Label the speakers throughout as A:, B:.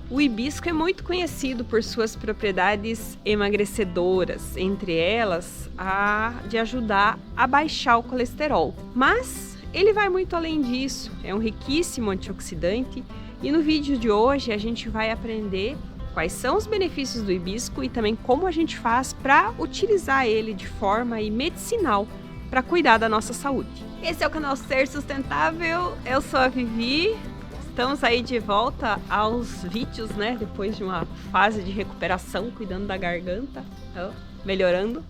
A: O hibisco é muito conhecido por suas propriedades emagrecedoras, entre elas a de ajudar a baixar o colesterol. Mas ele vai muito além disso, é um riquíssimo antioxidante e no vídeo de hoje a gente vai aprender quais são os benefícios do hibisco e também como a gente faz para utilizar ele de forma medicinal para cuidar da nossa saúde. Esse é o canal Ser Sustentável, eu sou a Vivi. Estamos aí de volta aos vídeos, né? Depois de uma fase de recuperação, cuidando da garganta, melhorando.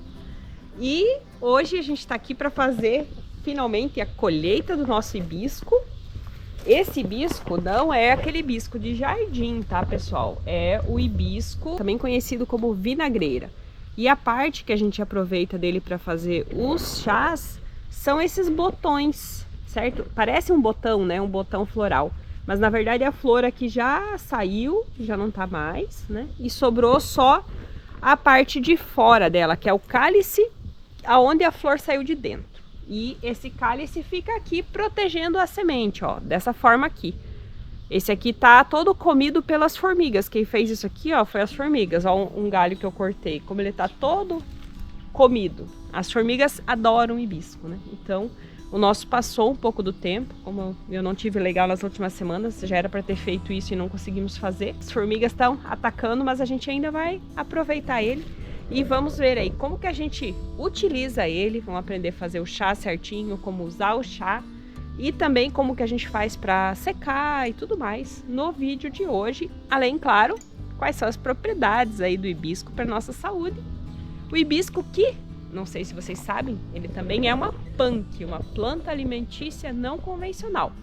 A: E hoje a gente está aqui para fazer finalmente a colheita do nosso hibisco. Esse hibisco não é aquele hibisco de jardim, tá, pessoal? É o hibisco, também conhecido como vinagreira. E a parte que a gente aproveita dele para fazer os chás são esses botões, certo? Parece um botão, né? Um botão floral. Mas na verdade a flor aqui já saiu, já não tá mais, né? E sobrou só a parte de fora dela, que é o cálice, aonde a flor saiu de dentro. E esse cálice fica aqui protegendo a semente, ó, dessa forma aqui. Esse aqui tá todo comido pelas formigas. Quem fez isso aqui, ó, foi as formigas. Ó, um galho que eu cortei, como ele tá todo comido. As formigas adoram hibisco, né? Então, o nosso passou um pouco do tempo, como eu não tive legal nas últimas semanas, já era para ter feito isso e não conseguimos fazer. As formigas estão atacando, mas a gente ainda vai aproveitar ele e vamos ver aí como que a gente utiliza ele. Vamos aprender a fazer o chá certinho, como usar o chá e também como que a gente faz para secar e tudo mais no vídeo de hoje. Além, claro, quais são as propriedades aí do hibisco para nossa saúde. O hibisco que, não sei se vocês sabem, ele também é uma punk, uma planta alimentícia não convencional.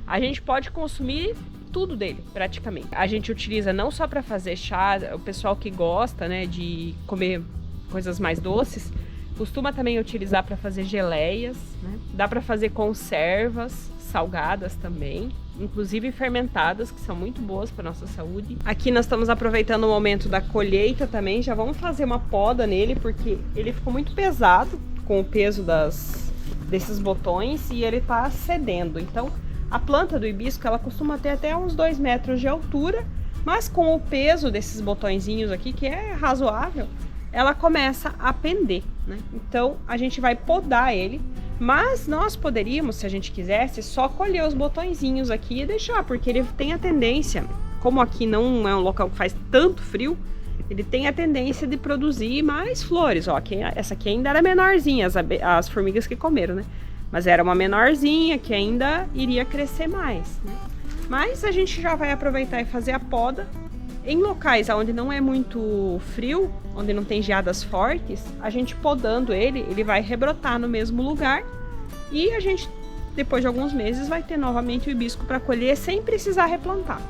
A: A gente pode consumir tudo dele, praticamente. A gente utiliza não só para fazer chá, o pessoal que gosta, né, de comer coisas mais doces, costuma também utilizar para fazer geleias, né? Dá para fazer conservas salgadas também, inclusive fermentadas, que são muito boas para nossa saúde. Aqui nós estamos aproveitando o momento da colheita também, já vamos fazer uma poda nele, porque ele ficou muito pesado com o peso desses botões e ele tá cedendo. Então, a planta do hibisco, ela costuma ter até uns 2 metros de altura, mas com o peso desses botõezinhos aqui, que é razoável, ela começa a pender, né? Então, a gente vai podar ele. Mas nós poderíamos, se a gente quisesse, só colher os botõezinhos aqui e deixar, porque ele tem a tendência, como aqui não é um local que faz tanto frio, ele tem a tendência de produzir mais flores. Ó, essa aqui ainda era menorzinha, as formigas que comeram, né? Mas era uma menorzinha que ainda iria crescer mais, né? Mas a gente já vai aproveitar e fazer a poda. Em locais onde não é muito frio, onde não tem geadas fortes, a gente podando ele vai rebrotar no mesmo lugar e a gente, depois de alguns meses, vai ter novamente o hibisco para colher sem precisar replantar.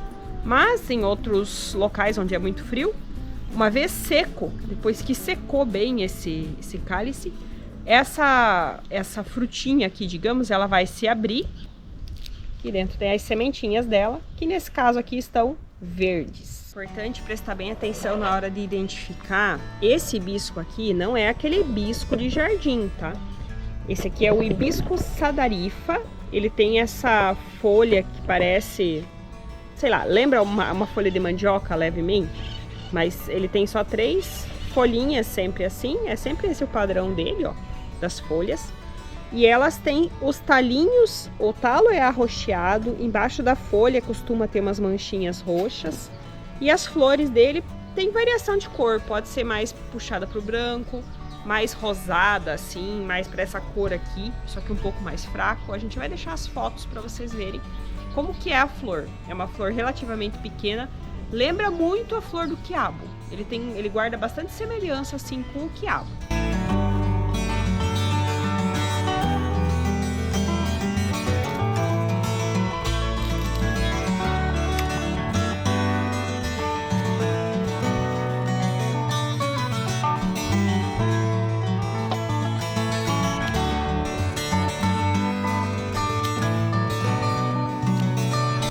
A: Mas em outros locais onde é muito frio, uma vez seco, depois que secou bem esse cálice, essa frutinha aqui, digamos, ela vai se abrir. Aqui dentro tem as sementinhas dela, que nesse caso aqui estão verdes. Importante prestar bem atenção na hora de identificar. Esse hibisco aqui não é aquele hibisco de jardim, tá? Esse aqui é o hibisco sadarifa. Ele tem essa folha que parece, sei lá, lembra uma folha de mandioca levemente? Mas ele tem só 3 folhinhas sempre assim. É sempre esse o padrão dele, ó, das folhas. E elas têm os talinhos, o talo é arroxeado, embaixo da folha costuma ter umas manchinhas roxas. E as flores dele tem variação de cor, pode ser mais puxada para o branco, mais rosada assim, mais para essa cor aqui, só que um pouco mais fraco. A gente vai deixar as fotos para vocês verem como que é a flor. É uma flor relativamente pequena, lembra muito a flor do quiabo. Ele guarda bastante semelhança assim com o quiabo.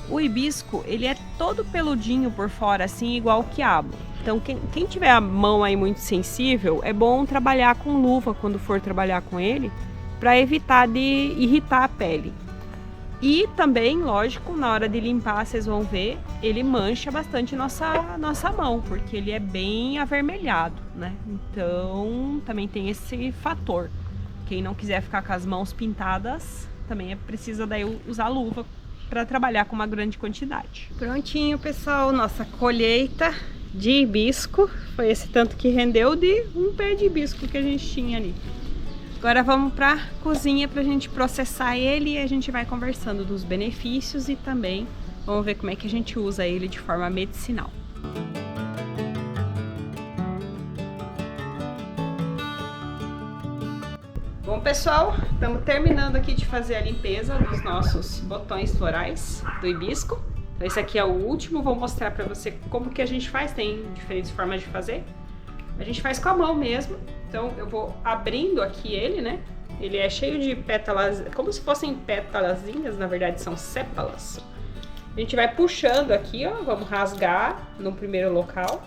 A: O hibisco, ele é todo peludinho por fora, assim, igual o quiabo. Então, quem tiver a mão aí muito sensível, é bom trabalhar com luva quando for trabalhar com ele, para evitar de irritar a pele. E também, lógico, na hora de limpar, vocês vão ver, ele mancha bastante nossa mão, porque ele é bem avermelhado, né? Então, também tem esse fator. Quem não quiser ficar com as mãos pintadas, também precisa daí usar luva para trabalhar com uma grande quantidade. Prontinho, pessoal, nossa colheita de hibisco. Foi esse tanto que rendeu de um pé de hibisco que a gente tinha ali. Agora vamos para a cozinha para a gente processar ele e a gente vai conversando dos benefícios e também vamos ver como é que a gente usa ele de forma medicinal. Bom, pessoal, estamos terminando aqui de fazer a limpeza dos nossos botões florais do hibisco. Então, esse aqui é o último, vou mostrar para você como que a gente faz, tem diferentes formas de fazer. A gente faz com a mão mesmo, então eu vou abrindo aqui ele, né? Ele é cheio de pétalas, como se fossem pétalazinhas, na verdade são sépalas. A gente vai puxando aqui, ó, vamos rasgar no primeiro local,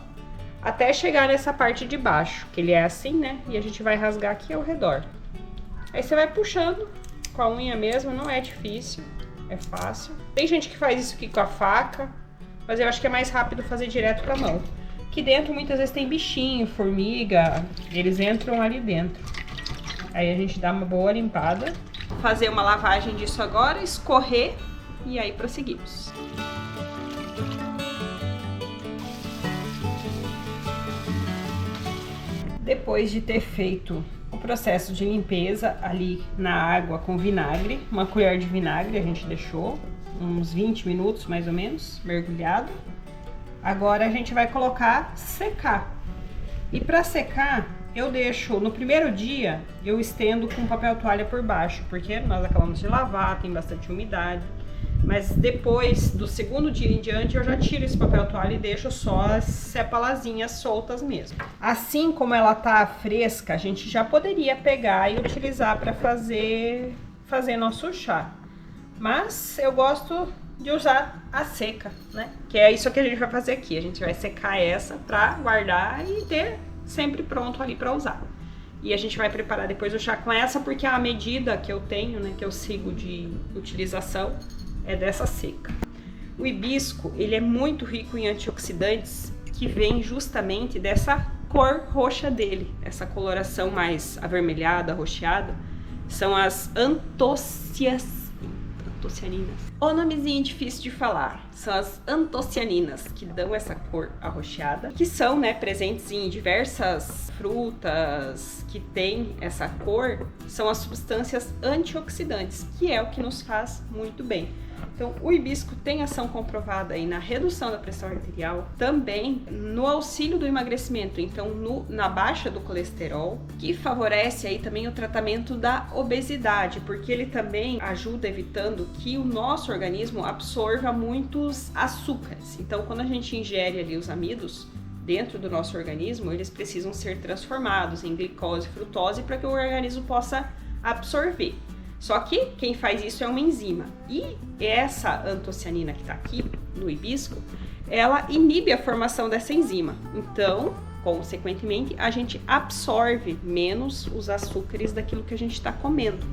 A: até chegar nessa parte de baixo, que ele é assim, né? E a gente vai rasgar aqui ao redor. Aí você vai puxando com a unha mesmo, não é difícil, é fácil. Tem gente que faz isso aqui com a faca, mas eu acho que é mais rápido fazer direto com a mão. Aqui dentro muitas vezes tem bichinho, formiga, eles entram ali dentro. Aí a gente dá uma boa limpada. Vou fazer uma lavagem disso agora, escorrer e aí prosseguimos. Depois de ter feito o processo de limpeza ali na água com vinagre, uma colher de vinagre a gente deixou uns 20 minutos mais ou menos, mergulhado. Agora a gente vai colocar secar. E para secar, eu deixo no primeiro dia, eu estendo com papel toalha por baixo, porque nós acabamos de lavar, tem bastante umidade. Mas depois do segundo dia em diante, eu já tiro esse papel toalha e deixo só as sepalazinhas soltas mesmo. Assim como ela tá fresca, a gente já poderia pegar e utilizar para fazer nosso chá. Mas eu gosto de usar a seca, né? Que é isso que a gente vai fazer aqui. A gente vai secar essa para guardar e ter sempre pronto ali para usar. E a gente vai preparar depois o chá com essa, porque a medida que eu tenho, né, que eu sigo de utilização, é dessa seca. O hibisco, ele é muito rico em antioxidantes, que vem justamente dessa cor roxa dele, essa coloração mais avermelhada, arroxeada, são as antocianinas. O nomezinho difícil de falar, são as antocianinas, que dão essa cor arroxeada, que são, né, presentes em diversas frutas que têm essa cor, são as substâncias antioxidantes, que é o que nos faz muito bem. Então, o hibisco tem ação comprovada aí na redução da pressão arterial, também no auxílio do emagrecimento, então na baixa do colesterol, que favorece aí também o tratamento da obesidade, porque ele também ajuda evitando que o nosso organismo absorva muitos açúcares. Então, quando a gente ingere ali os amidos dentro do nosso organismo, eles precisam ser transformados em glicose e frutose para que o organismo possa absorver. Só que quem faz isso é uma enzima. E essa antocianina que está aqui no hibisco, ela inibe a formação dessa enzima. Então, consequentemente, a gente absorve menos os açúcares daquilo que a gente está comendo.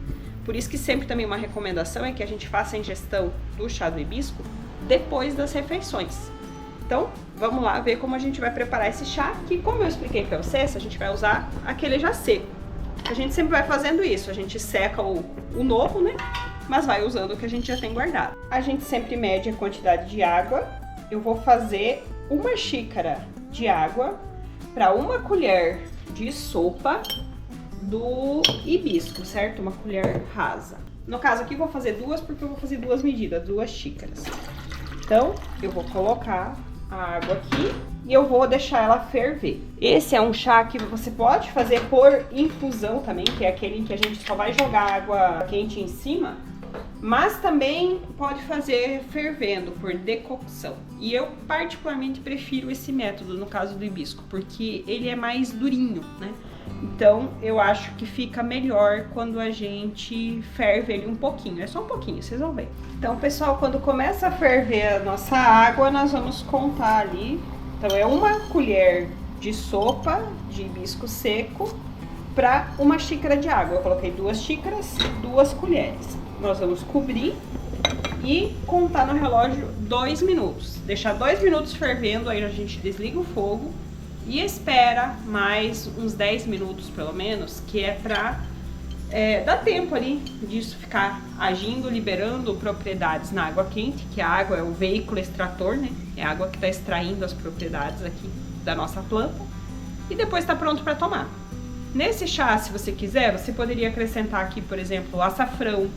A: Por isso que sempre também uma recomendação é que a gente faça a ingestão do chá do hibisco depois das refeições. Então, vamos lá ver como a gente vai preparar esse chá, que como eu expliquei para vocês, a gente vai usar aquele já seco. A gente sempre vai fazendo isso, a gente seca o novo, né? Mas vai usando o que a gente já tem guardado. A gente sempre mede a quantidade de água. Eu vou fazer 1 xícara de água para 1 colher de sopa do hibisco, certo? 1 colher rasa. No caso aqui eu vou fazer 2 porque eu vou fazer 2 medidas, 2 xícaras. Então, eu vou colocar a água aqui e eu vou deixar ela ferver. Esse é um chá que você pode fazer por infusão também, que é aquele em que a gente só vai jogar água quente em cima, mas também pode fazer fervendo por decocção. E eu particularmente prefiro esse método no caso do hibisco, porque ele é mais durinho, né? Então eu acho que fica melhor quando a gente ferve ele um pouquinho, é só um pouquinho, vocês vão ver. Então, pessoal, quando começa a ferver a nossa água, nós vamos contar ali. Então é 1 colher de sopa de hibisco seco para 1 xícara de água. Eu coloquei 2 xícaras, 2 colheres. Nós vamos cobrir e contar no relógio 2 minutos. Deixar 2 minutos fervendo, aí a gente desliga o fogo e espera mais uns 10 minutos pelo menos, que é pra dar tempo ali disso ficar agindo, liberando propriedades na água quente, que a água é o veículo extrator, né? É a água que está extraindo as propriedades aqui da nossa planta. E depois está pronto para tomar. Nesse chá, se você quiser, você poderia acrescentar aqui, por exemplo, açafrão,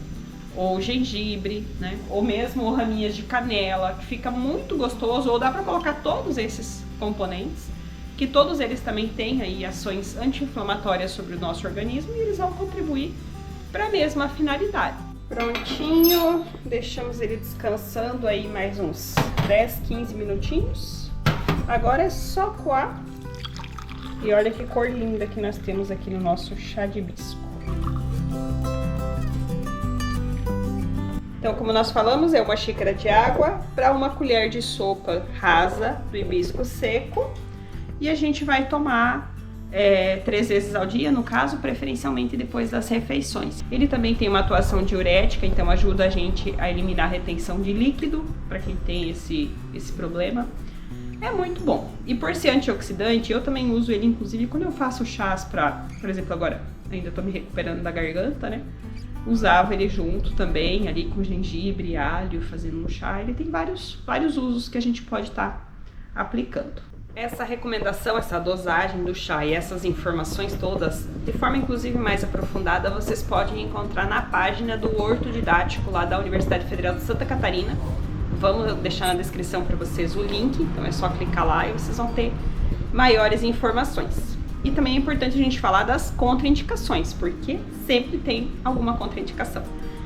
A: ou gengibre, né? Ou mesmo raminhas de canela, que fica muito gostoso, ou dá para colocar todos esses componentes, que todos eles também têm aí ações anti-inflamatórias sobre o nosso organismo e eles vão contribuir para a mesma finalidade. Prontinho, deixamos ele descansando aí mais uns 10, 15 minutinhos. Agora é só coar. E olha que cor linda que nós temos aqui no nosso chá de hibisco. Então, como nós falamos, é 1 xícara de água para 1 colher de sopa rasa do hibisco seco. E a gente vai tomar 3 vezes ao dia, no caso, preferencialmente depois das refeições. Ele também tem uma atuação diurética, então ajuda a gente a eliminar a retenção de líquido, para quem tem esse problema. É muito bom. E por ser antioxidante, eu também uso ele, inclusive, quando eu faço chás para, por exemplo, agora ainda tô me recuperando da garganta, né? Usava ele junto também, ali com gengibre, alho, fazendo um chá. Ele tem vários usos que a gente pode estar aplicando. Essa recomendação, essa dosagem do chá e essas informações todas, de forma inclusive mais aprofundada, vocês podem encontrar na página do Horto Didático lá da Universidade Federal de Santa Catarina. Vamos deixar na descrição para vocês o link, então é só clicar lá e vocês vão ter maiores informações. E também é importante a gente falar das contraindicações, porque sempre tem alguma contraindicação.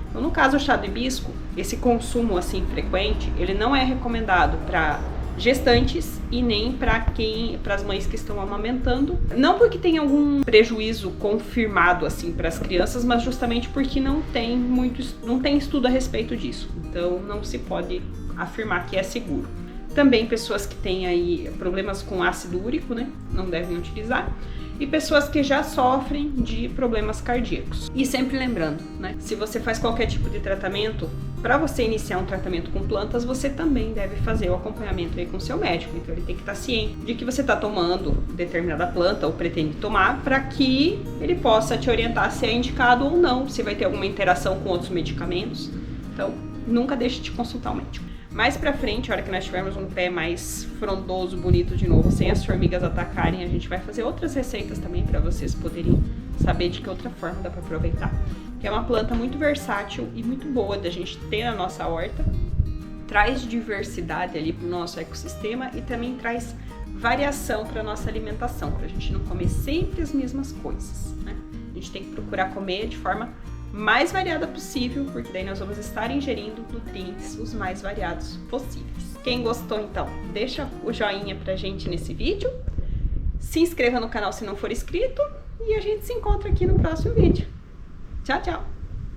A: Então, no caso do chá do hibisco, esse consumo assim frequente, ele não é recomendado para gestantes e nem para as mães que estão amamentando, não porque tem algum prejuízo confirmado assim para as crianças, mas justamente porque não tem estudo a respeito disso. Então não se pode afirmar que é seguro. Também pessoas que têm aí problemas com ácido úrico, né, não devem utilizar. E pessoas que já sofrem de problemas cardíacos. E sempre lembrando, né, se você faz qualquer tipo de tratamento, para você iniciar um tratamento com plantas, você também deve fazer o acompanhamento aí com o seu médico. Então ele tem que estar ciente de que você está tomando determinada planta ou pretende tomar, para que ele possa te orientar se é indicado ou não, se vai ter alguma interação com outros medicamentos. Então nunca deixe de consultar o médico. Mais pra frente, a hora que nós tivermos um pé mais frondoso, bonito de novo, sem as formigas atacarem, a gente vai fazer outras receitas também para vocês poderem saber de que outra forma dá para aproveitar. Que é uma planta muito versátil e muito boa da gente ter na nossa horta. Traz diversidade ali pro nosso ecossistema e também traz variação para nossa alimentação, para a gente não comer sempre as mesmas coisas, né? A gente tem que procurar comer de forma mais variada possível, porque daí nós vamos estar ingerindo nutrientes os mais variados possíveis. Quem gostou, então, deixa o joinha pra gente nesse vídeo, se inscreva no canal se não for inscrito e a gente se encontra aqui no próximo vídeo. Tchau, tchau!